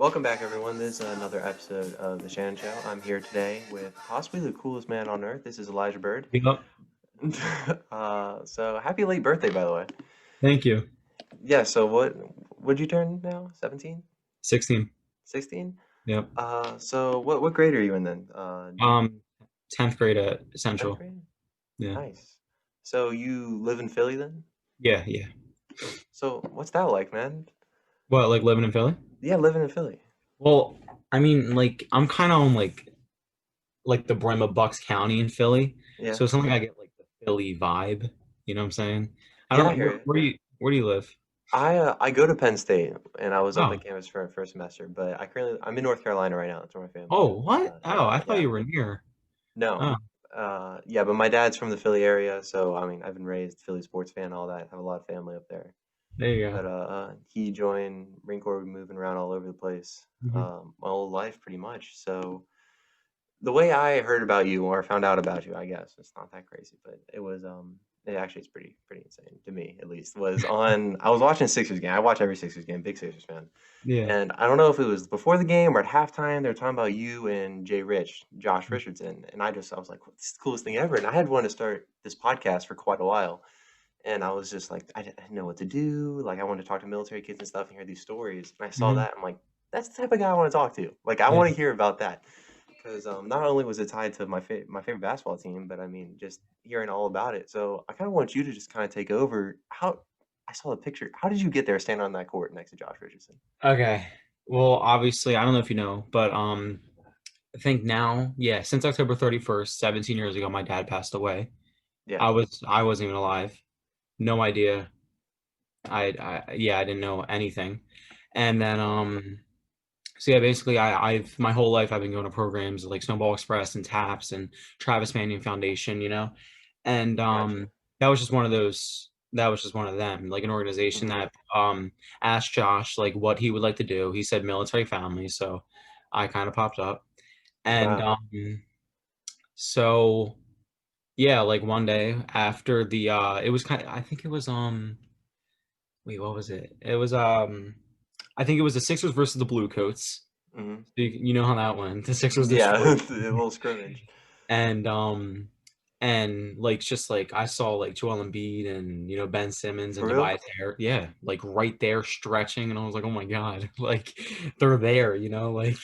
Welcome back, everyone. This is another episode of The Shannon Show. I'm here today with possibly the coolest man on earth. This is Elijah Byrd. Yep. So happy late birthday, by the way. Thank you. Yeah, so would you turn now? 17? 16. 16? Yep. So what grade are you in then? Um, 10th grade at 10th Central. grade? Yeah. Nice. So you live in Philly then? Yeah, yeah. So what's that like, man? What, like living in Philly? Yeah, living in Philly. Well, I mean, like I'm kind of on like the brim of Bucks County in Philly, Yeah. so it's not like I get like the Philly vibe. You know what I'm saying? I Yeah, don't I know hear you. where do you live? I go to Penn State and I was up Oh, at campus for a semester, but I'm in North Carolina right now. That's where my family oh, is. what? Oh, I thought Yeah. you were near. No. Oh, Yeah, but my dad's from the Philly area, so I mean, I've been raised Philly sports fan, all that. Have a lot of family up there. there you go. But he joined Marine Corps, moving around all over the place, Hmm. my whole life pretty much. So the way I heard about you or found out about you, I guess it's not that crazy, but it's pretty insane to me at least. I was watching Sixers game. I watch every Sixers game, big Sixers fan. Yeah. And I don't know if it was before the game or at halftime, they were talking about you and Josh Richardson. And I was like, this is the coolest thing ever. And I had wanted to start this podcast for quite a while. And I was just like, I didn't know what to do. Like, I wanted to talk to military kids and stuff and hear these stories. And I saw Hmm. that. I'm like, that's the type of guy I want to talk to. Like, I Yeah. want to hear about that. Because not only was it tied to my favorite basketball team, but I mean, just hearing all about it. So I kind of want you to just kind of take over. I saw the picture. How did you get there standing on that court next to Josh Richardson? Okay. Well, obviously, I don't know if you know, but I think now, yeah, since October 31st, 17 years ago, my dad passed away. Yeah. I wasn't even alive. No idea. I didn't know anything. And then so yeah, basically I've my whole life I've been going to programs like Snowball Express and TAPS and Travis Manion Foundation, And Gotcha. that was just one of them, like an organization Mhm. that asked Josh like what he would like to do. He said military family, so I kind of popped up. And Wow. so yeah, like one day after the it was kind of I think it was wait, what was it? It was I think it was the Sixers versus the Blue Coats. Mhm. So you know how that went. The Sixers Yeah, destroyed. a little scrimmage. And like just like I saw like Joel Embiid and Ben Simmons and For real? Tobias Harris, yeah, like right there stretching, and I was like, oh my god, like they're there, like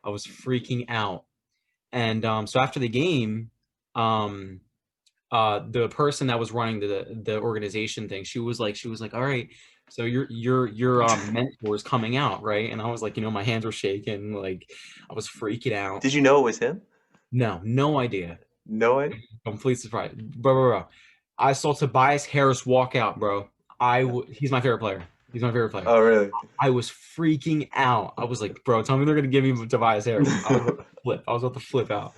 I was freaking out. And so after the game, um the person that was running the organization thing, she was like, all right, so your mentor is coming out, right? And I was like, my hands were shaking, like I was freaking out. Did you know it was him? No idea. No way? Complete surprise, bro. I saw Tobias Harris walk out, bro. He's my favorite player. He's my favorite player. Oh, really? I was freaking out. I was like, bro, tell me they're gonna give me Tobias Harris. I was about to flip. I was about to flip out.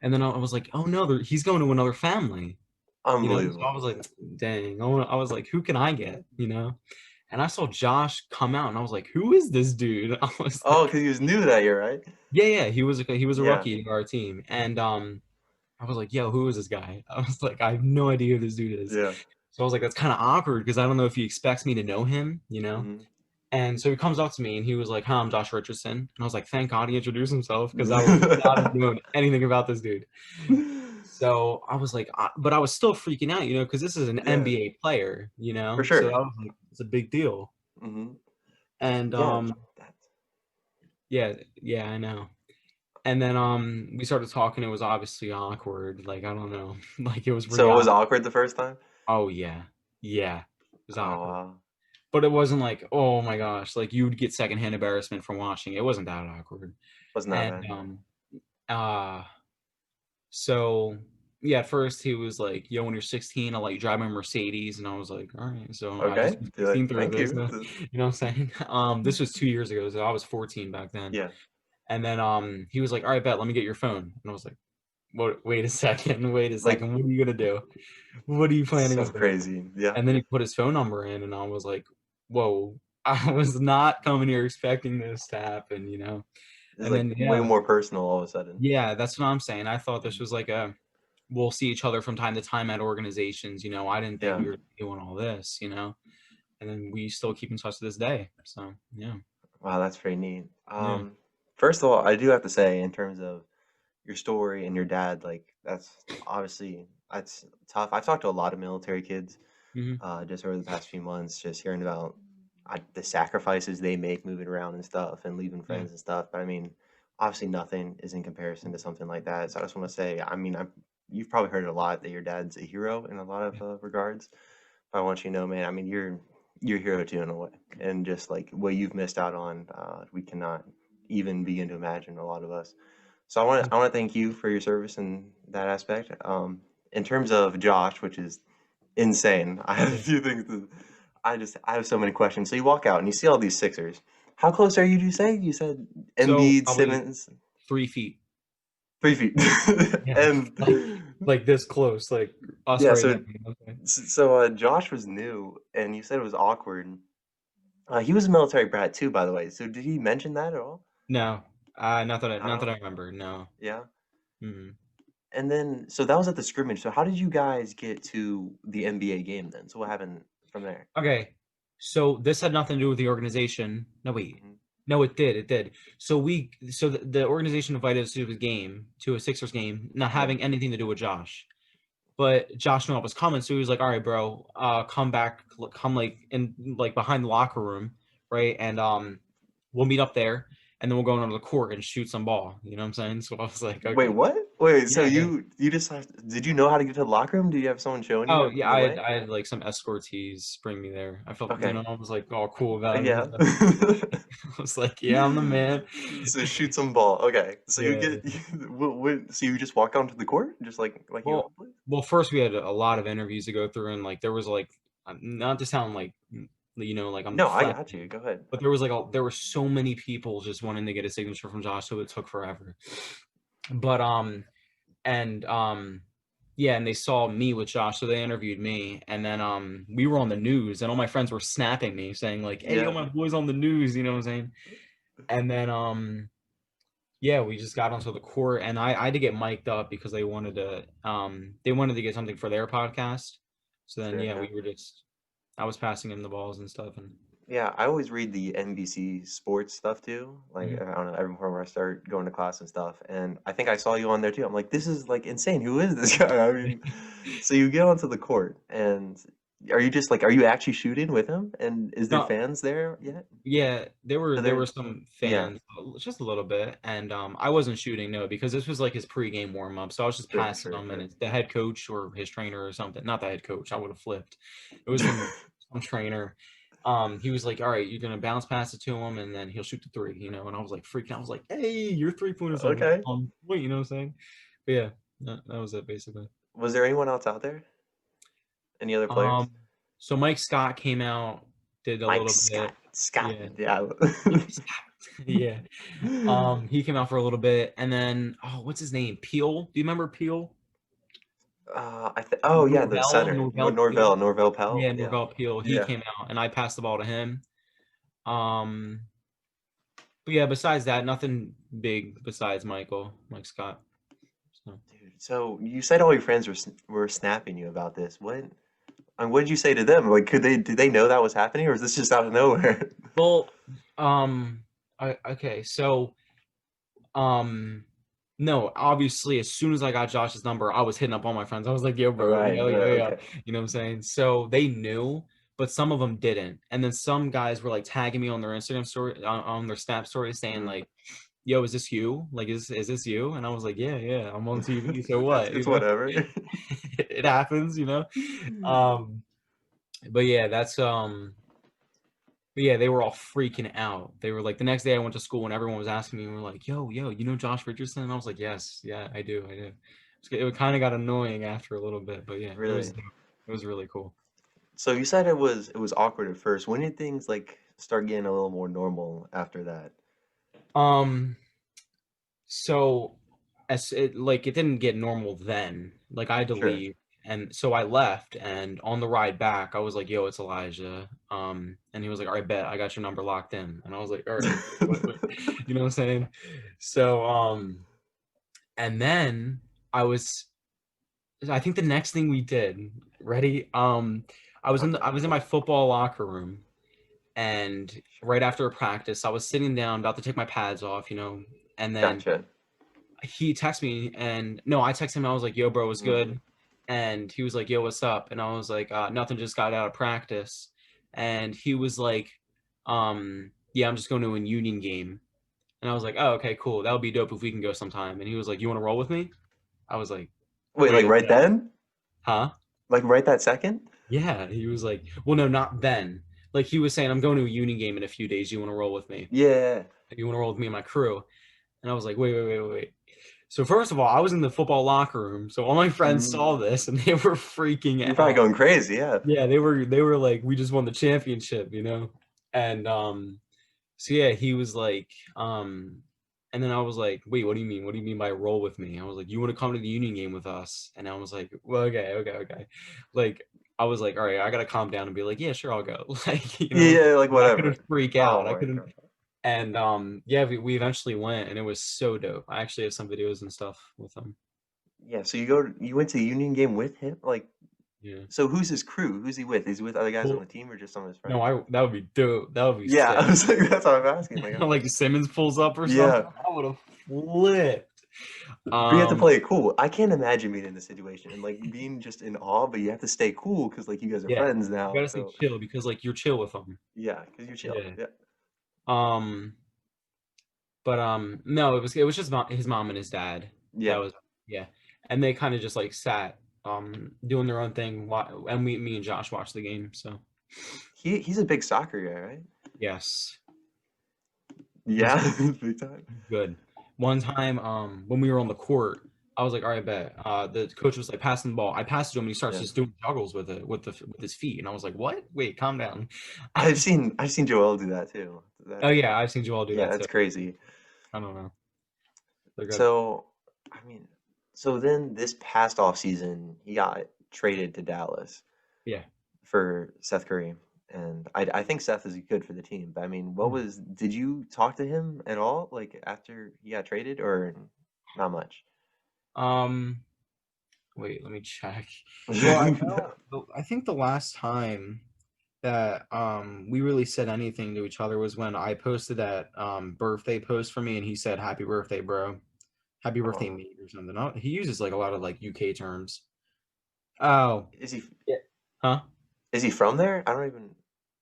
And then I was like, oh no, he's going to another family. So I Unbelievable. was like, dang. I was like, who can I get? And I saw Josh come out, and I was like, who is this dude? I was Oh, like, because he was new that year, right? yeah, he was a Yeah. rookie in our team, and I was like, yo, who is this guy? I was like, I have no idea who this dude is. Yeah. So I was like, that's kind of awkward because I don't know if he expects me to know him. Mhm. And so he comes up to me and he was like, hi, I'm Josh Richardson. And I was like, thank God he introduced himself because I would not have known anything about this dude. So I was like, but I was still freaking out, because this is an Yeah, NBA player, for So that sure. was like, it's a big deal. Mhm. And Yeah, that's yeah, yeah, I know. And then we started talking. It was obviously awkward. Like, I don't know. Like, it was pretty so it was awkward. awkward the first time? Oh yeah. Yeah. It was Oh, awkward. wow. But it wasn't like, oh my gosh, like you would get secondhand embarrassment from watching. It wasn't that awkward. Wasn't that And bad. uh so yeah, at first he was like, yo, when you're 16, I'll let you drive my Mercedes. And I was like, all right. So I just Okay. Be like, seen through thank this. you. You know what I'm saying? This was 2 years ago, so I was 14 back then. Yeah. And then he was like, all right, bet, let me get your phone. And I was like, what, wait a second, Like, what are you gonna do? What are you planning so on doing? crazy. Yeah. And then he put his phone number in, and I was like, whoa, I was not coming here expecting this to happen. It's And like then, way yeah, more personal all of a sudden. yeah, that's what I'm saying. I thought this Mhm. was like we'll see each other from time to time at organizations. I didn't think Yeah. we were doing all this. And then we still keep in touch to this day. So, yeah. Wow, that's pretty neat. Yeah. First of all, I do have to say, in terms of your story and your dad, like that's obviously that's tough. I've talked to a lot of military kids Hmm. just over the past few months, just hearing about the sacrifices they make moving around and stuff and leaving Yeah. friends and stuff. But I mean, obviously, nothing is in comparison to something like that. So I just want to say, I mean, you've probably heard a lot that your dad's a hero in a lot of Yeah. regards. But I want you to know, man. I mean, you're a hero too in a way, and just like what you've missed out on, we cannot even begin to imagine. A lot of us. So I want to thank you for your service in that aspect. In terms of Josh, which is insane. I have a Yeah. few things to, I have so many questions. So you walk out and you see all these Sixers. How close are you, do you say? You said So Embiid, probably Simmons, 3 feet. 3 feet. Yeah. And Like this close, like us yeah, right now. so Okay. Josh was new and you said it was awkward. He was a military brat too, by the way. So did he mention that at all? No, Not not at that I all? remember. No. Yeah. Mm. And then so that was at the scrimmage. So how did you guys get to the NBA game then? So what happened from there? Okay. So this had nothing to do with the organization. No, wait. Hmm. No, it did. It did. So the organization invited us to a game, to a Sixers game, not Yeah. having anything to do with Josh. But Josh knew I was coming, so he was like, "All right, bro, come back, come like in like behind the locker room, right? And we'll meet up there, and then we'll go onto the court and shoot some ball." You know what I'm saying? So I was like, Wait, "Okay, what? Wait, so yeah, yeah." you just did you know how to get to the locker room? Did you have someone showing Oh you yeah, the way? I had like some escortees bring me there. I felt, Okay. I was like all cool about it. Yeah. I was like, "Yeah, I'm the man." So shoot some ball. Okay. So you Yeah. get so you just walk onto the court just like you Well, normally? first we had a lot of interviews to go through, and like there was like, not to sound like, like I'm No, I deflecting, got you. Go ahead. but there was like there were so many people just wanting to get a signature from Josh, so it took forever. But and yeah, and they saw me with Josh, so they interviewed me, and then we were on the news, and all my friends were snapping me saying like, "Hey, yo, Yeah. my boy's on the news," you know what I'm saying? And then yeah, we just got onto the court, and I had to get mic'd up because they wanted to get something for their podcast. So then Sure, yeah, yeah. we were just I was passing him the balls and stuff, and Yeah, I always read the NBC sports stuff too. Like, mhm. I don't know, every where I start going to class and stuff. And I think I saw you on there too. I'm like, this is like insane. Who is this guy? I mean, so you get onto the court and are you just like, are you actually shooting with him? And is there No, fans there yet? yeah, So there there, were some yeah, fans, just a little bit, and I wasn't shooting, no, because this was like his pregame warm up, so I was just sure, passing sure, him, and sure. it's the head coach or his trainer or something. Not the head coach, I would have flipped. It was some trainer. He was like, "All right, you're gonna bounce pass it to him, and then he'll shoot the three," you know. And I was like freaking out. I was like, "Hey, your 3 pointers Okay. on point," you know what I'm saying? But yeah, that was it basically. Was there anyone else out there? Any other players? Um, so Mike Scott came out, did a Mike little Scott. bit, Scott. yeah. Yeah. Yeah. He came out for a little bit, and then what's his name? Peel. Do you remember Peel? Oh yeah, the center. Norvell Peel. Norvell Pell. Yeah, Yeah. Norvell Peel. He Yeah. came out, and I passed the ball to him. Um, but yeah, besides that, nothing big besides Mike Scott. So. Dude, so you said all your friends were snapping you about this. What did you say to them? Like, did they know that was happening, or is this just out of nowhere? Well, okay, so um, no, obviously, as soon as I got Josh's number, I was hitting up all my friends. I was like, "Yo, bro, Right, yo, right, yo, yo," okay. you know what I'm saying? So they knew, but some of them didn't. And then some guys were like tagging me on their Instagram story, on their Snap story, saying Mhm. like, "Yo, is this you? Like, is this you?" And I was like, "Yeah, yeah, I'm on TV. So what? You It's know, whatever. it happens. You know." Um, but yeah, but yeah, they were all freaking out. They were like, the next day I went to school and everyone was asking me, and we're like, yo, you know Josh Richardson? And I was like, yes, yeah, I do, I do. It kind of got annoying after a little bit, but yeah, Really. it was really cool. So you said it was awkward at first. When did things like start getting a little more normal after that? Um, so it didn't get normal then. Like I had to Sure. leave, and so I left. And on the ride back, I was like, "Yo, it's Elijah." And he was like, "All right, bet I got your number locked in." And I was like, "All right, you know what I'm saying?" So and then I was I think the next thing we did, ready? I was in my football locker room, and right after a practice, I was sitting down about to take my pads off, and then Gotcha. he texted me, and no, I texted him. I was like, "Yo, bro, what's Mm. good?" And he was like, "Yo, what's up?" And I was like, "Nothing. Just got out of practice." And he was like, "Yeah, I'm just going to a Union game." And I was like, "Oh, okay, cool. That would be dope if we can go sometime." And he was like, "You want to roll with me?" I was like, Wait, "Wait, like right then? huh?" Like right that second? Yeah. He was like, "Well, no, not then." Like he was saying, "I'm going to a Union game in a few days. You want to roll with me? Yeah. You want to roll with me and my crew?" And I was like, wait. So first of all, I was in the football locker room, so all my friends saw Mm. this and they were freaking You're probably out. going crazy, yeah. Yeah, they were like, we just won the championship, And so yeah, he was like, and then I was like, wait, what do you mean? What do you mean by roll with me? I was like, you want to come to the Union game with us? And I was like, well, okay. Like I was like, all right, I gotta calm down and be like, yeah, sure, I'll go. Like, Yeah, like I whatever. couldn't freak Oh out. I my couldn't. God. And yeah, we eventually went, and it was so dope. I actually have some videos and stuff with him. Yeah, so you went to the Union game with him? Like, Yeah. so who's his crew? Who's he with? Is he with other guys on Well, the team or just some of his no, friends? that would be dope. That would be Yeah, I sick. was like, that's what I'm asking. Like, Like Simmons pulls up or something, yeah, I would have flipped. but you have to Um, play it cool. I can't imagine being in this situation and like being just in awe, but you have to stay cool because like you guys are yeah, friends you now. gotta stay So chill because like you're chill with them. yeah, because you're chill. Yeah. Yeah. Um, but no, it was just his mom and his dad. That Yeah. was yeah, and they kind of just like sat doing their own thing, and me and Josh watched the game. So He's a big soccer guy, right? yes, he's Yeah, big time. good. One time, when we were on the court, I was like, "All right, bet." The coach was like passing the ball. I passed it to him, and he starts Yeah. just doing juggles with it, with his feet, and I was like, "What? Wait, calm down." I've seen Joel do that too. Oh That's yeah, I've seen you all do yeah, that that's too. crazy. I don't know. They're good. So, I mean, so then this past off season, he got traded to Dallas Yeah. for Seth Curry, and I think Seth is good for the team. But I mean, Mhm. did you talk to him at all, like after he got traded, or not much? Um, wait, let me check. Well, I know. I think the last time that we really said anything to each other was when I posted that birthday post for me, and he said, "Happy birthday, bro." Happy birthday, Oh, mate, or something. He uses like a lot of like UK terms. Oh, is he yeah. Huh? is he from there? I don't even.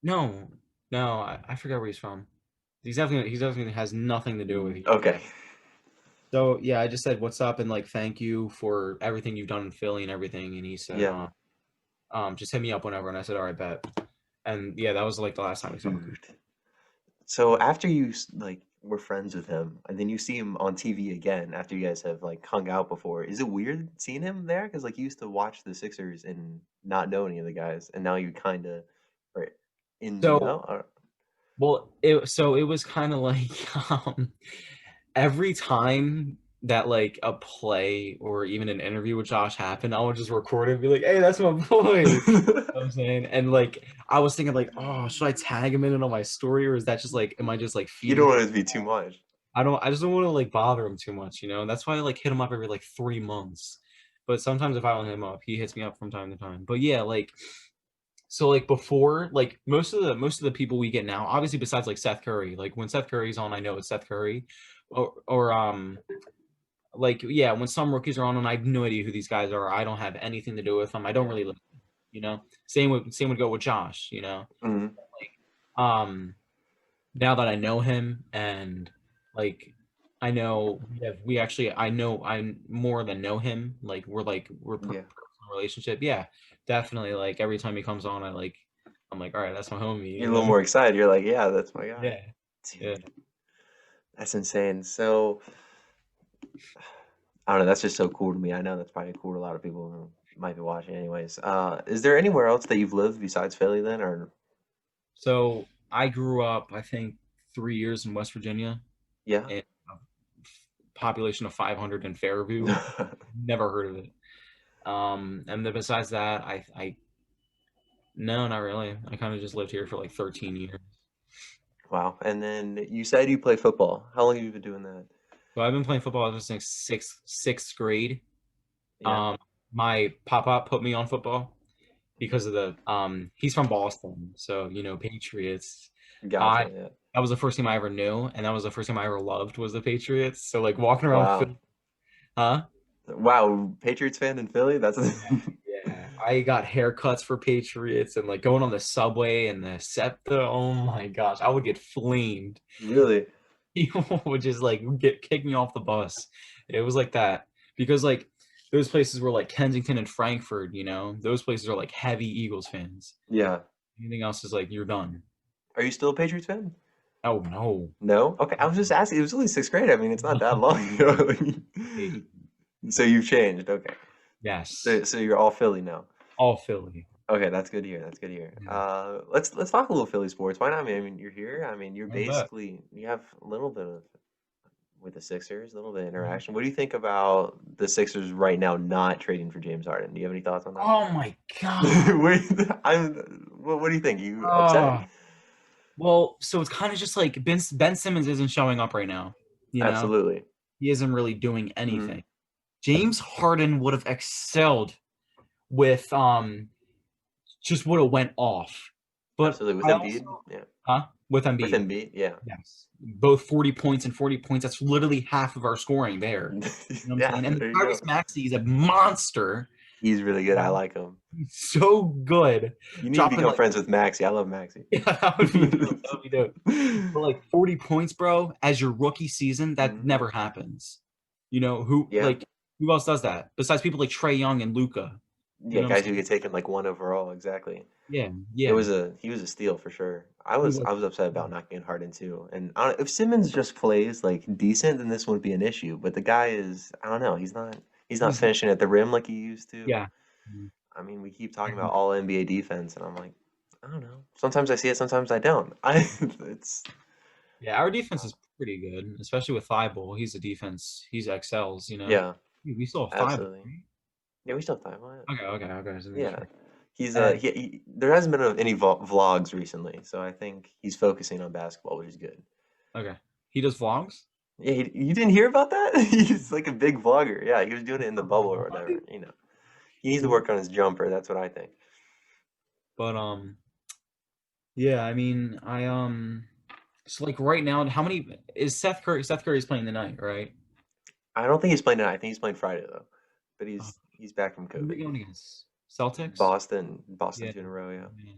No, no, I forgot where he's from. He definitely has nothing to do with you. Okay. So yeah, I just said what's up and like thank you for everything you've done in Philly and everything. And he said, Yeah, just hit me up whenever. And I said, all right, bet. And yeah, that was like the last time we talked. dude. So after like were friends with him, and then you see him on TV again after you guys have like hung out before, is it weird seeing him there? Because like you used to watch the Sixers and not know any of the guys, and now you kind of are in the So know. Or, it was kind of like every time that like a play or even an interview with Josh happened, I would just record it and be like, "Hey, that's my boy." You know what I'm saying? And like I was thinking like, "Oh, should I tag him in it on my story or is that just like am I just like you feeding don't him?" want it to be too much. I just don't want to like bother him too much, That's why I like hit him up every like 3 months. But sometimes if I don't hit him up, he hits me up from time to time. But yeah, like so like before, like most of the people we get now, obviously besides like Seth Curry, like when Seth Curry's on, I know it's Seth Curry. Or like yeah, when some rookies are on and I have no idea who these guys are, I don't have anything to do with them. I don't Yeah. really Same would go with Josh, Hmm. Um now that I know him and like I know we actually I more than know him we're Yeah. personal relationship, yeah, definitely, like every time he comes on I'm like, all right, that's my homie, You're a little more excited. You're like, yeah, that's my guy. yeah, yeah. Dude, that's insane. So I don't know. That's just so cool to me. I know that's probably cool to a lot of people who might be watching, anyways. Is there anywhere else that you've lived besides Philly then, or So I grew up I think 3 years in West Virginia yeah? and a population of 500 in Fairview. Never heard of it. And then besides that, I no, not really. I kind of just lived here for like 13 years. Wow. And then you said you play football. How long have you been doing that? So I've been playing football ever since sixth grade. Yeah. Um, my papa put me on football, because of the he's from Boston, so Patriots. I Gotcha. Yeah. That was the first team I ever knew, and that was the first team I ever loved was the Patriots. So like walking around Wow. Philly, huh? Wow. Patriots fan in Philly? That's Yeah, I got haircuts for Patriots and like going on the subway and the SEPTA. Oh my gosh, I would get flamed. really. People would just like kick me off the bus. It was like that because like those places were like Kensington and Frankfurt. Those places are like heavy Eagles fans. Yeah. Anything else is like you're done. Are you still a Patriots fan? Oh no. No? Okay. I was just asking. It was only sixth grade. I mean, it's not that long ago. So you've changed. Okay. Yes, So you're all Philly now. all Philly. Okay, that's good to hear. That's good to hear. Yeah, Let's talk a little Philly sports. Why not? I mean, you're here. I mean, you're I bet. basically you have a little bit of with the Sixers, a little bit of Mhm. interaction. What do you think about the Sixers right now not trading for James Harden? Do you have any thoughts on that? Oh my god. Wait, what do you think? You upset? Oh. Well, so it's kind of just like Ben Simmons isn't showing up right now. You know, Absolutely. he isn't really doing Hmm. anything. James Harden would have excelled with just would have went off. But Absolutely. With I also Embiid, yeah. with With Embiid. Embiid, yeah. Yes. Both 40 points and 40 points. That's literally half of our scoring there. You know what I'm Yeah, saying? And there you go. Tyrese Maxey is a monster. He's really good. I like him. He's so good. You need to Dropping become like friends with Maxie. I love Maxie. yeah, that would be dope. That would be dope. But like 40 points, bro, as your rookie season, that Mhm. never happens. Who Yeah. who else does that besides people like Trey Young and Luca? You Yeah, know what I'm guys who saying? get taken like one overall, exactly. Yeah, It yeah. was he was a steal for sure. I He was was I was upset about not getting Harden too. And if Simmons just plays like decent, then this wouldn't be an issue. But the guy is I don't know, he's not he's finishing at the rim like he used to. yeah. Mhm. I mean, we keep talking about all NBA defense, and I'm like, I don't know. Sometimes I see it, sometimes I don't. It's Yeah, our defense is pretty good, especially with Thibault. He's a defense. He's excels. yeah, Dude, we still have Thibault, absolutely. right? Yeah, we still have time on it. Okay. Just making Yeah. sure. He's And there hasn't been any vlogs recently, so I think he's focusing on basketball, which is good. okay. He does vlogs? Yeah, you didn't hear about that? He's like a big vlogger. Yeah, he was doing it in the bubble or whatever, you know. He needs to work on his jumper, that's what I think. But yeah, I mean, so like right now, how many is Seth Curry? Seth Curry's playing tonight, right? I don't think he's playing tonight. I think he's playing Friday though. But Oh, he's back from who are they COVID. going against? Celtics? Boston Yeah. 2 in a row, yeah. Yeah.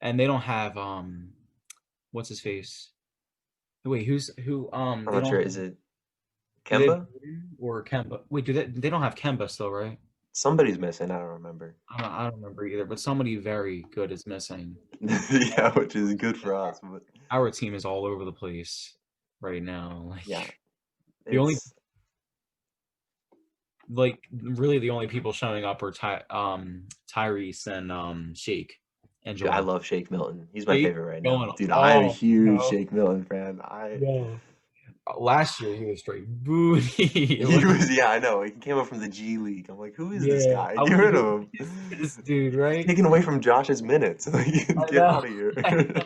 And they don't have what's his face? Wait, who I'm they not don't sure. have Is it do they have Kemba? Byrd or Kemba? Wait, they don't have Kemba still, right? Somebody's missing. I don't remember. I don't remember either, but somebody very good is missing. Yeah, which is good for us. But Our team is all over the place right now. yeah, The only it's really the only people showing up are Tyrese and Shake and dude, I Joel. love Shake Milton. He's my Shake favorite right now. going Dude, I'm a off, huge Shake Milton fan. I no. Last year he was straight booty. He was, yeah, I know. He came up from the G League. I'm like, who is this Yeah, guy? I Get was like, rid who of is him. this dude, right? Taking away from Josh's minutes. Like, I get know. out of here. I know.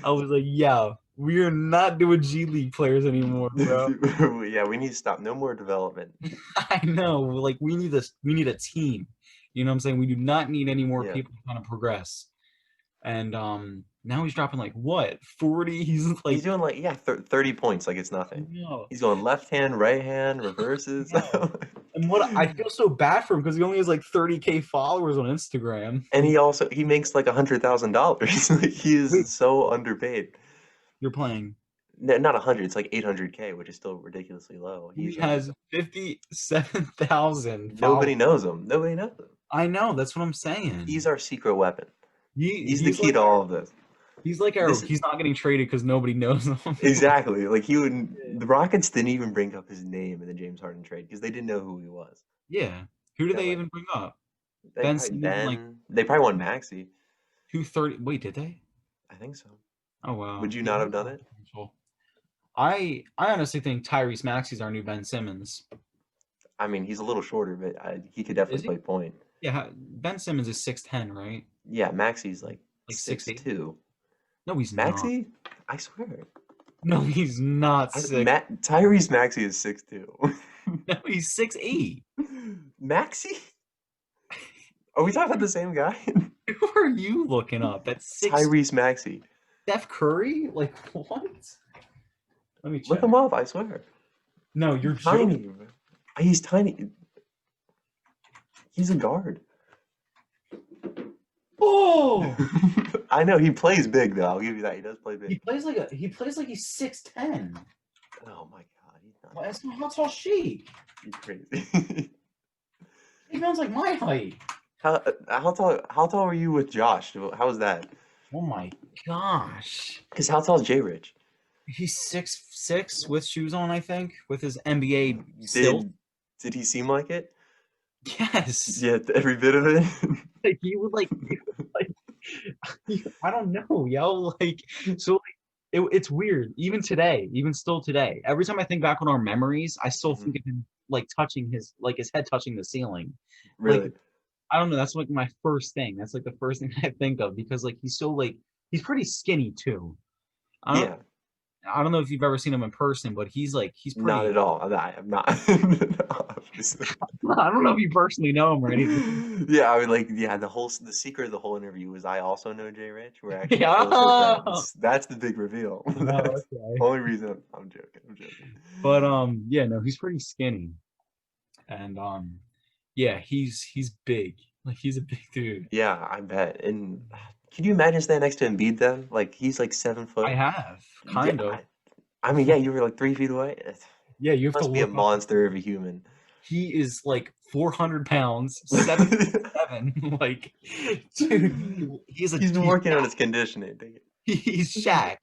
I was like, yeah, we are not doing G League players anymore, bro. Yeah, we need to stop. No more development. I know. Like we need this. We need a team. You know what I'm saying? We do not need any more Yeah. people to kind of progress. And now he's dropping like what 40? He's He's like, doing like, yeah, 30 points like it's nothing. no, He's going left hand, right hand, reverses. no. And what I feel so bad for him because he only has like 30K followers on Instagram. And he makes like $100,000. Like he Wait, is so underpaid. you're playing. No, not 100, it's like 800K, which is still ridiculously low. He He's has 57,000 nobody followers. knows him. Nobody knows him. I know. That's what I'm saying. He's our secret weapon. He's the He's key like to all of this. This he's not getting traded because nobody knows him. exactly like he would. The Rockets didn't even bring up his name in the James Harden trade because they didn't know who he was. Yeah. Who did They're they like even bring up? they Ben probably Simmons and like Ben. They probably want Maxi. 230. Wait, did they? I think so. Oh wow. Would you Yeah, not he have done has it? potential. I honestly think Tyrese Maxey's our new Ben Simmons. I mean, he's a little shorter, but he could Is definitely he? play point. Yeah, Ben Simmons is 6'10", right? Yeah, Maxi's like Like six 6'8". two. No, he's not. Maxi, I swear. No, he's not 6. Tyrese Maxey is 6'2". No, he's 6'8". Maxi? Are we talking about the same guy? Who are you looking up? That's 6. Tyrese Maxey. Steph Curry? Like, what? Let me Look check. him up, I swear. No, you're He's tiny. joking. Bro. He's tiny. He's a guard. Oh! I know he plays big though. I'll give you that. He does play big. He plays like he's 6'10". Oh my god, he's not. Well, that's not how tall she. He's crazy. He sounds like my height. How tall were you with Josh? How was that? Oh my gosh. Because how tall is Jay Rich? He's 6'6" with shoes on, I think, with his NBA still. Did he seem like it? Yes. Yeah, every bit of it. Like he would like I don't know, yo. Like so like, it's weird. Even today, even still today, every time I think back on our memories, I still think of him like touching his head touching the ceiling. Really? Like I don't know. That's like my first thing. That's like the first thing I think of because like he's so like he's pretty skinny too. Yeah. I don't know if you've ever seen him in person, but he's pretty. Not at all. I am not. Obviously. I don't know if you personally know him or anything. Yeah, I mean, like, yeah. The secret of the whole interview was I also know Jay Rich. We're actually Yeah. closer friends. That's the big reveal. That's okay. the only reason. I'm joking. But yeah, no, he's pretty skinny, and yeah, he's big. Like he's a big dude. Yeah, I bet. And can you imagine standing next to Embiid then? Like he's like 7 foot. I have kind of. I mean, yeah, you were like 3 feet away. Yeah, you have must to be a look up. monster of a human. He is like 400 pounds, 7'7". Like, dude, he's been working on his conditioning. He's Shaq.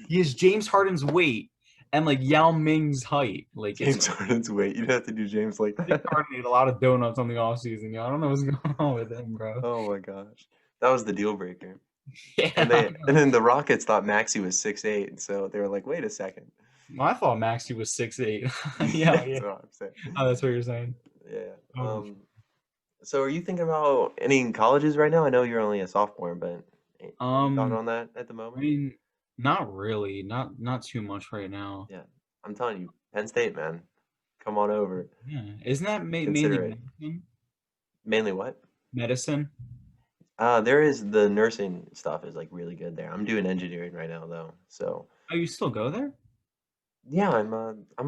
He has James Harden's weight and like Yao Ming's height. Like James Harden's weight. You'd have to do James like that. James Harden ate a lot of donuts on the off season. I don't know what's going on with him, bro. Oh my gosh, that was the deal breaker. Yeah. And then the Rockets thought Maxey was 6'8", so they were like, wait a second. Well, I thought Maxey was 6'8". Yeah. That's what I'm saying. Oh, that's what you're saying. Yeah. So are you thinking about any colleges right now? I know you're only a sophomore, but any thought on that at the moment? I mean, not really. Not too much right now. Yeah, I'm telling you, Penn State, man, come on over. Yeah, isn't that mainly medicine? Mainly what? Medicine. There is the nursing stuff is like really good there. I'm doing engineering right now though, so. Oh, you still go there? Yeah, I'm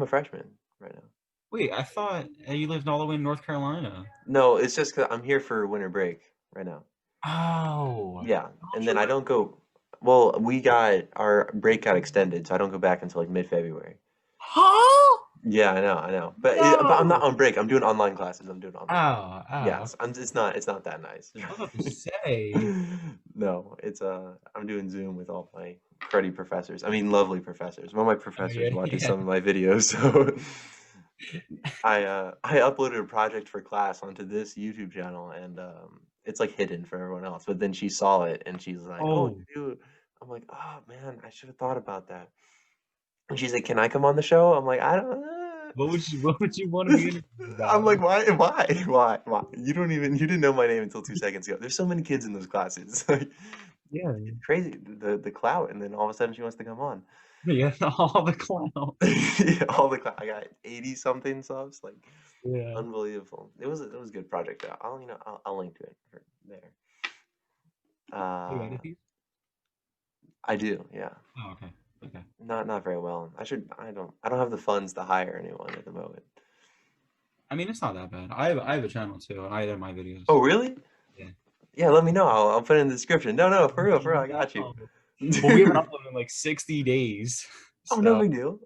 a freshman right now. Wait, I thought you lived all the way in North Carolina. No, it's just 'cause I'm here for winter break right now. Oh. Yeah, and then I don't go. Well, our break got extended, so I don't go back until like mid-February. Huh? Yeah, I know. But I'm not on break. I'm doing online classes. I'm doing online. Oh. Yes, it's not that nice. I was about to say. No, it's I'm doing Zoom with all my cruddy professors. I mean, lovely professors. One of my professors watches some of my videos, so I uploaded a project for class onto this YouTube channel, and it's like hidden for everyone else. But then she saw it, and she's like, "Oh, dude." I'm like, "Oh man, I should have thought about that." And she's like, "Can I come on the show?" I'm like, "I don't." What would you want to be interviewed about? I'm like, why? You didn't know my name until 2 seconds ago. There's so many kids in those classes. Like, yeah, crazy the clout, and then all of a sudden she wants to come on. Yeah, all the clout. Yeah, all the clout. I got 80 something subs. Like, yeah, unbelievable. It was a good project though. I'll link to it there. I do, yeah. Oh, okay. Okay. Not very well. I don't have the funds to hire anyone at the moment. I mean, it's not that bad. I have a channel too, and I edit my videos. Oh, really? Yeah. Yeah, let me know. I'll put it in the description. No, for real, I got you. Well, we haven't uploaded in like 60 days. Oh, no big deal.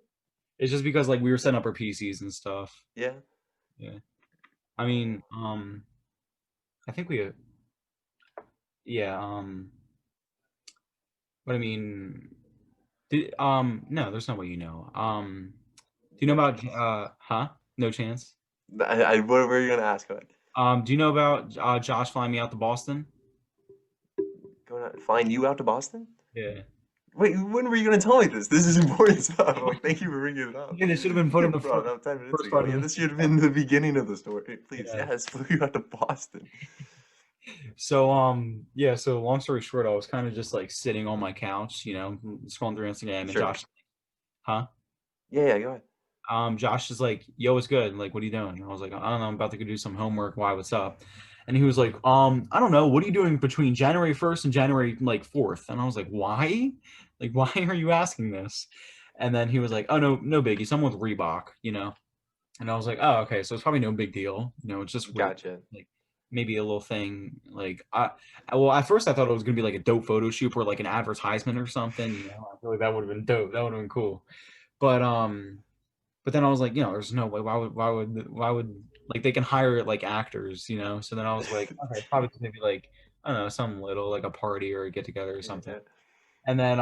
It's just because like we were setting up our PCs and stuff. Yeah. Yeah. I mean, I think we. Yeah. But I mean. No, there's no way you know. Do you know about No chance. What were you gonna ask? Do you know about Josh flying me out to Boston? Flying you out to Boston? Yeah. Wait, when were you gonna tell me this? This is important stuff. Like, thank you for bringing it up. Yeah, this should have been put in the first 10 minutes ago. Yeah, this should have been the beginning of the story. Please, yes, flew you out to Boston. So yeah, so long story short, I was kind of just like sitting on my couch, scrolling through Instagram, and Josh, Yeah, go ahead. Josh is like, "Yo, what's good? Like, what are you doing?" And I was like, "I don't know, I'm about to go do some homework. Why? What's up?" And he was like, I don't know, what are you doing between January 1st and January like 4th? And I was like, why? Like, why are you asking this? And then he was like, oh, no biggie. Someone with Reebok, you know? And I was like, oh, okay. So it's probably no big deal. You know, it's just Gotcha. like maybe a little thing. Like, well, at first I thought it was going to be like a dope photo shoot or like an advertisement or something. You know, I feel like that would have been dope. That would have been cool. But, but then I was like, you know, there's no way. Why would like they can hire like actors, you know? So then I was like, okay, probably maybe like I don't know, some little like a party or a get together or something. Yeah. And then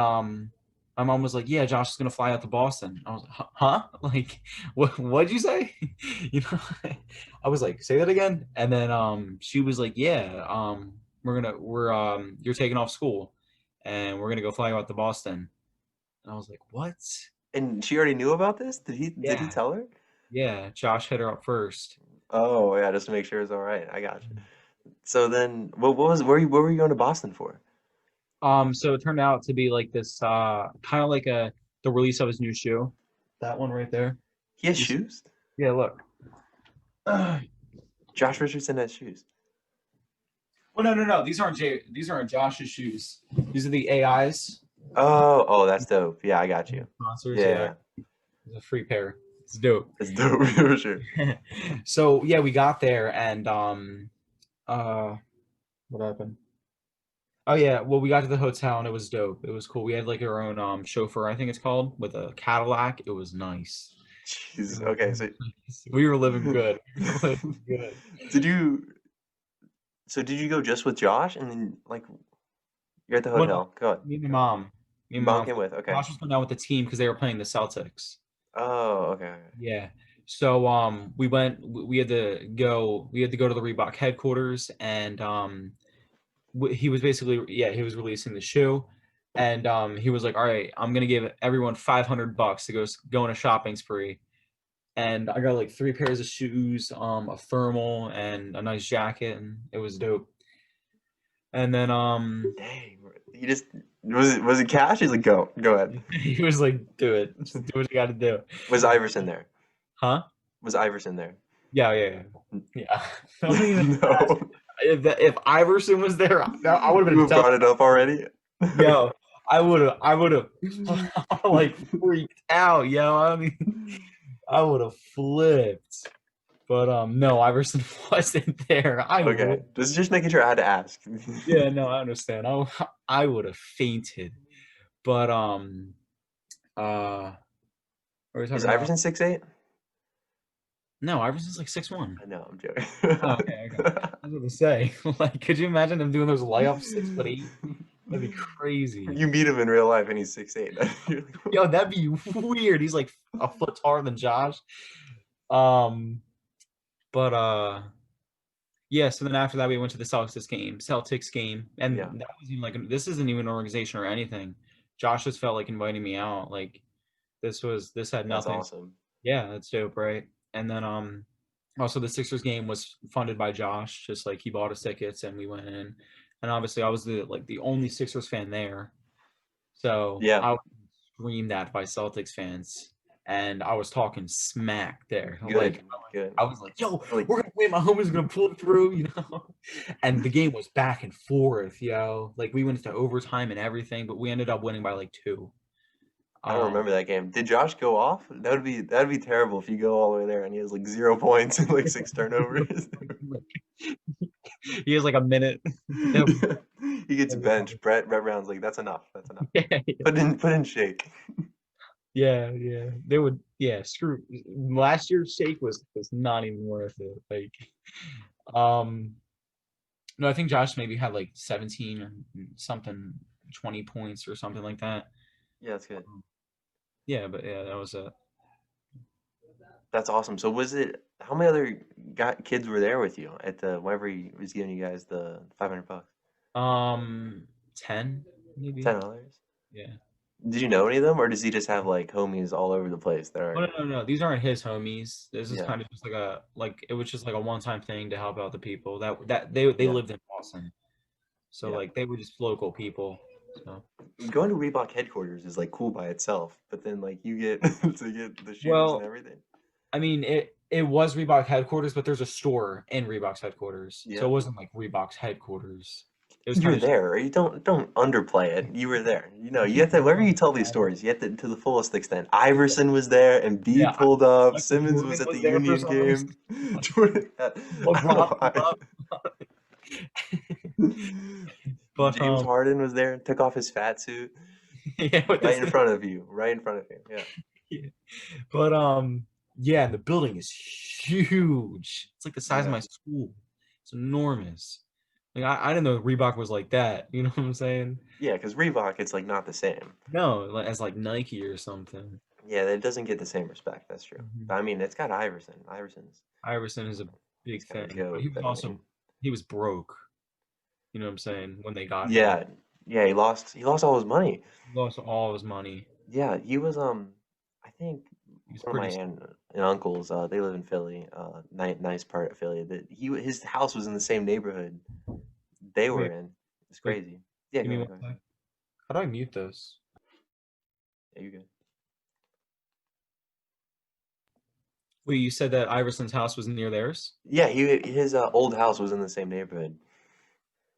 my mom was like, yeah, Josh is gonna fly out to Boston. I was like, huh? Like, what'd you say? You know, I was like, say that again. And then she was like, yeah, you're taking off school, and we're gonna go fly out to Boston. And I was like, what? And she already knew about this? Did he Yeah, tell her? yeah. Josh hit her up first. Oh yeah, just to make sure it's all right. I got you. So then, what were you going to Boston for? So it turned out to be like this, kind of like the release of his new shoe. That one right there. He has You see? shoes. Yeah, look. Well, Josh Richardson has shoes. no. These aren't Josh's shoes. These are the AIs Oh, that's dope. Yeah, I got you. sponsors. Yeah, Yeah, it's a free pair. It's dope. that's dope for sure. So yeah, we got there and what happened? Oh yeah, well we got to the hotel and it was dope. It was cool. We had like our own chauffeur, I think it's called, with a Cadillac. It was nice. It Jeez. was Okay, nice. We were living good. We were living good. did you? So did you go just with Josh, and then like you're at the Well, no, hotel? Go ahead. me and my mom. Me and my Mom mom. came with. Okay. Josh was going out with the team because they were playing the Celtics. Oh, okay. Yeah. So we had to go to the Reebok headquarters and he was basically he was releasing the shoe and he was like, all right, I'm gonna give everyone $500 to go on a shopping spree. And I got like 3 pairs of shoes, a thermal and a nice jacket, and it was dope. And then Dang, you just was it cash? He's like, go ahead. he was like, do it. Just do what you gotta do. Was Iverson there? Huh? Was Iverson there? Yeah. Yeah. Don't even ask. No. If Iverson was there, I would have You been have brought it up already? yo. I would have like freaked out, yo. I mean, I would have flipped. But no, Iverson wasn't there. Okay, just making sure I had to ask. Yeah, no, I understand. I would have fainted. But what are we Is talking about? Iverson 6'8"? No, Iverson's like 6'1". I know, I'm joking. Oh, okay. I was going to say, like, could you imagine him doing those layups 6'8"? That'd be crazy. You meet him in real life and he's 6'8". Yo, that'd be weird. He's like a foot taller than Josh. But yeah. So then after that, we went to the Celtics game, and Yeah. that was even like this isn't even an organization or anything. Josh just felt like inviting me out. Like this had That's nothing. awesome. Yeah, that's dope, right? And then also the Sixers game was funded by Josh. Just like he bought us tickets and we went in. And obviously I was the only Sixers fan there. So Yeah. I was screamed at by Celtics fans. And I was talking smack there. Good. I was like, yo, we're gonna win, my homie's gonna pull through, you know. And the game was back and forth, yo. Like we went into overtime and everything, but we ended up winning by like 2. I don't remember that game. Did Josh go off? That'd be terrible if you go all the way there and he has like 0 points and like 6 turnovers. He has like a minute. He gets benched. Brett Brown's like, that's enough. That's enough. Yeah. Put in Shake. Yeah. They would. Yeah. Screw. Last year's Shake was not even worth it. Like, no, I think Josh maybe had like 17 or something, 20 points or something like that. Yeah, that's good. Yeah, but yeah, that was it. That's awesome. So how many other kids were there with you at whenever he was giving you guys the $500? 10 maybe. $10. Yeah. Did you know any of them, or does he just have like homies all over the place that are? Oh, no. These aren't his homies. This is Yeah. kind of just it was just like a one-time thing to help out the people that they lived in Boston. So like they were just local people. So going to Reebok headquarters is like cool by itself, but then like you get to get the shoes and everything. I mean, It was Reebok headquarters, but there's a store in Reebok's headquarters, so Yeah. it wasn't like Reebok's headquarters. It was You kind were of just there, right? You don't underplay it. You were there. You know, you have to whenever you tell these stories, you have to the fullest extent. Iverson was there, and Embiid yeah. pulled up. Michael Simmons was Jordan at the was there for Union some game. Jordan, I don't LeBron know pulled why. up. But James Harden was there, took off his fat suit yeah, with right this in front of you, right in front of you. Yeah. yeah. But yeah, the building is huge. It's like the size of Yeah. my school. It's enormous. Like I didn't know Reebok was like that. You know what I'm saying? Yeah, because Reebok, it's like not the same. No, as like Nike or something. Yeah, it doesn't get the same respect. That's true. Mhm. But I mean, it's got Iverson. Iverson's Iverson is a he's big kind of thing, but goat. he was But I mean, also he was broke. You know what I'm saying? When they got him, yeah, yeah, he lost all his money. he lost all of his money. Yeah, he was I think He was one of my pretty aunt and uncles, they live in Philly, nice part of Philly. That his house was in the same neighborhood they were wait, in. It's wait, crazy. Yeah, give go me ahead, one go ahead. sec. How do I mute this? Yeah, you good. Wait, you said that Iverson's house was near theirs Yeah, his old house was in the same neighborhood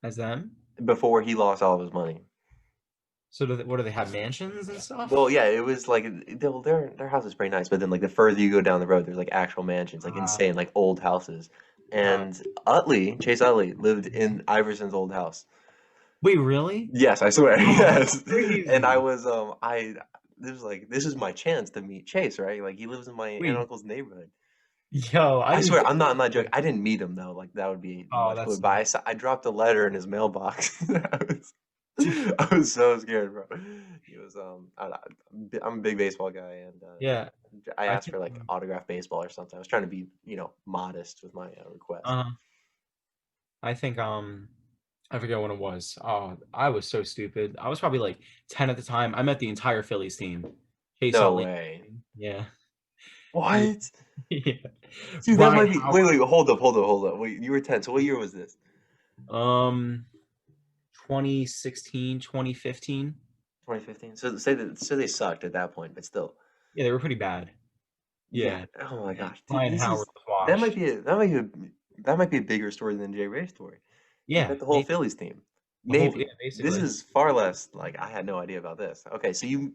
as them? before he lost all of his money. So what do they have mansions and Well, stuff? yeah, it was like their house is pretty nice, but then like the further you go down the road, there's like actual mansions, like Uh, insane, like old houses. uh, And Chase Utley lived in Iverson's old house. wait, really? Yes, I swear. Oh, that's Yes. And I crazy. was I this is my chance to meet Chase, right? Like he lives in my aunt and Wait, uncle's neighborhood. yo, I I didn't swear, think I'm not joking. that. I didn't meet him though. Like that would be Oh, much cooler. that's But I dropped a letter in his mailbox. I was so scared, bro. He was I'm a big baseball guy, and yeah. I I asked think for like autograph baseball or something. I was trying to be modest with my request. uh, I think I forget when it was. Oh, I was so stupid. I was probably like 10 at the time. I met the entire Phillies team. Chase No Utley. way. Yeah. And What? yeah. Dude, that Ryan might be. Wait, Howard. wait, hold up. Wait, you were 10. So what year was this? Um 2016, 2015. 2015. So they sucked at that point, but still. Yeah, they were pretty bad. Yeah. Yeah. Oh my And gosh, dude, Ryan this Howard is was washed. that might be a bigger story than Jay Ray's story. You Yeah, met the whole maybe Phillies team. the whole yeah, Maybe. This basically. is far less like I had no idea about this. Okay, so you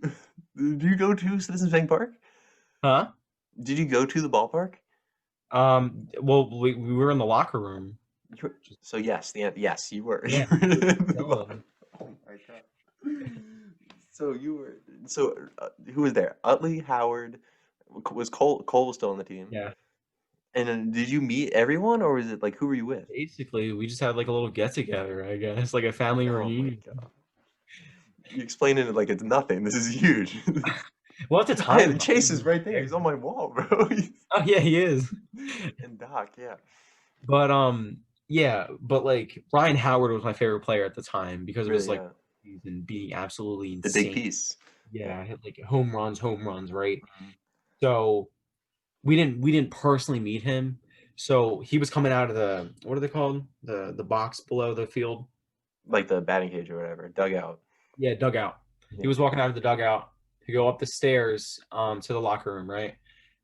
did you go to Citizens Bank Park? Huh? Did you go to the ballpark? Well, we were in the locker room. So yes, yes, you were. You Yeah, were in we were the chilling. Oh my god. So you were who was there? Utley, Howard, was Cole was still on the team. Yeah. And then did you meet everyone or was it like who were you with? Basically, we just had like a little get together, I guess, like a family Oh my reunion. god. You explain it like it's nothing. This is huge. Well, at the time, Chase is nobody right there. He's on cared. my wall, bro. Oh yeah, he is. And Doc, yeah. But yeah, but like Ryan Howard was my favorite player at the time because it was Really, like yeah. he's been being absolutely The big insane. piece. Yeah. Yeah, hit like home runs, right? Mhm. So we didn't personally meet him. So he was coming out of the what are they called? The box below the field. Like the batting cage or whatever, dugout. Yeah, dugout. He Yeah. was walking out of the dugout to go up the stairs to the locker room, right?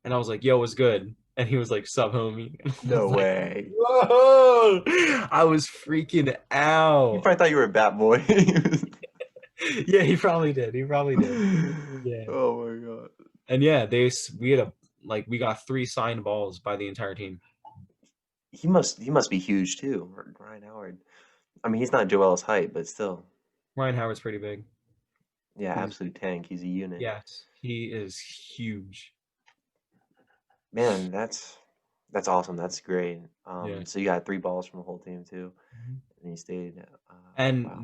And I was like, "Yo, what's good?" And he was like, "Sub homie." And I No was like, way. "Whoa!" I was freaking He out. probably thought you were a bat boy. Yeah, he probably did. He probably did. Yeah. Oh my god. And yeah, we had we got 3 signed balls by the entire team. He must be huge too, Ryan Howard. I mean, he's not Joel's height, but still. Ryan Howard's pretty big. Yeah, He's absolute tank. He's a unit. yes, he is huge. Man, that's awesome. That's great. Yeah. So you got 3 balls from the whole team too, Mhm. and you stayed. And Wow.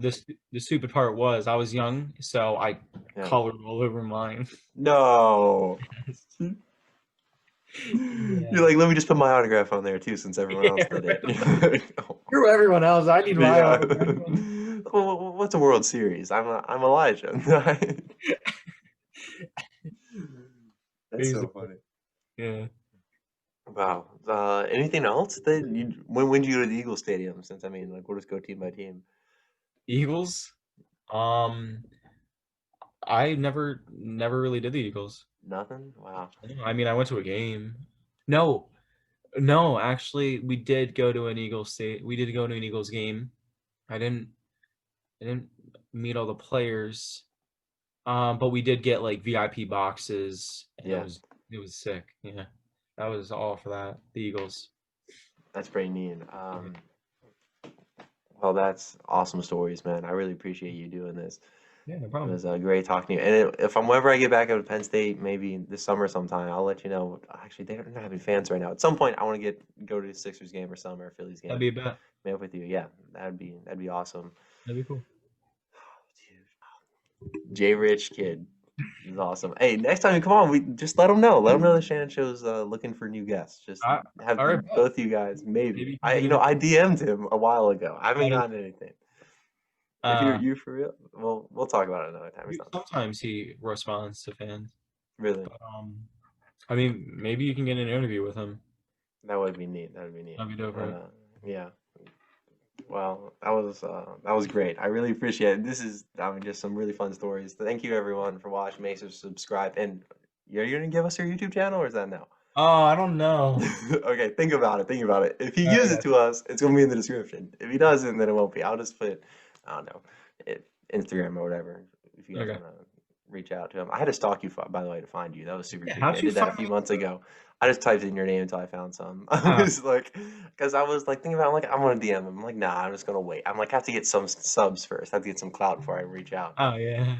the stupid part was I was young, so I Yeah. colored all over mine. No. Yeah. You're like, let me just put my autograph on there too, since everyone else Yeah, did it. right. Screw everyone else. I need my Yeah. autograph. Well, what's a World Series? I'm Elijah. That's so Basically. funny. Yeah. Wow. Anything else that when did you go to the Eagles Stadium? Since I mean, like, we'll just go team by team. Eagles. Um, I never really did the Eagles. Nothing. Wow. I mean, I went to a game. No, No, actually, we did go to an Eagles game. I didn't meet all the players, but we did get like VIP boxes, and Yeah, it was sick. Yeah, that was all for that. The Eagles. that's pretty neat. Yeah, Well, that's awesome stories, man. I really appreciate you doing this. yeah, no It problem. was great talking to you. And if I'm ever I get back up to Penn State, maybe this summer sometime, I'll let you know. Actually, they're not having fans right now. At some point, I want to go to a Sixers game or some or a Phillies That'd game. be a bet. Meet up with you. Yeah, that'd be awesome. That'd be cool. Jay Rich kid is awesome. Hey, next time you come on, we just let them know. Let them know the Shannon Show's looking for new guests. Just have All right, bet. both you guys. Maybe Maybe you can get an I DM'd him a while ago. I haven't interview. gotten anything. If you're for real, well, we'll talk about it another time or something. Sometimes he responds to fans, Really, but I mean, maybe you can get an interview with him. that would be neat. That would be neat. That'd be dope, right? Yeah. Well, that was great. I really appreciate it. This is, I mean, just some really fun stories. Thank you everyone for watching. Make sure to subscribe. And are you gonna give us your YouTube channel, or is that no? Oh, I don't know. Okay, think about it. Think about it. If he All right, gives it to us, it's gonna be in the description. If he doesn't, then it won't be. I'll just put, I don't know, Instagram or whatever. If you guys Okay. wanna reach out to him, I had to stalk you, by the way, to find you. That was super Yeah, creepy. how'd I you did that a find few me? months ago. I just typed in your name until I found some. I Oh, was like, because I was like thinking about, like, I'm gonna DM him. I'm like, nah, I'm just gonna wait. I'm like, I have to get some subs first. I have to get some clout before I reach out. oh yeah.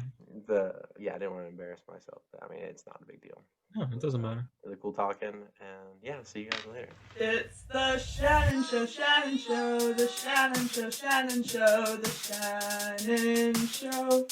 Yeah, I didn't want to embarrass myself. But, I mean, it's not a big deal. No, it doesn't matter. Really cool talking, and yeah, see you guys later. It's the Shannon Show, Shannon Show, the Shannon Show, Shannon Show, the Shannon Show.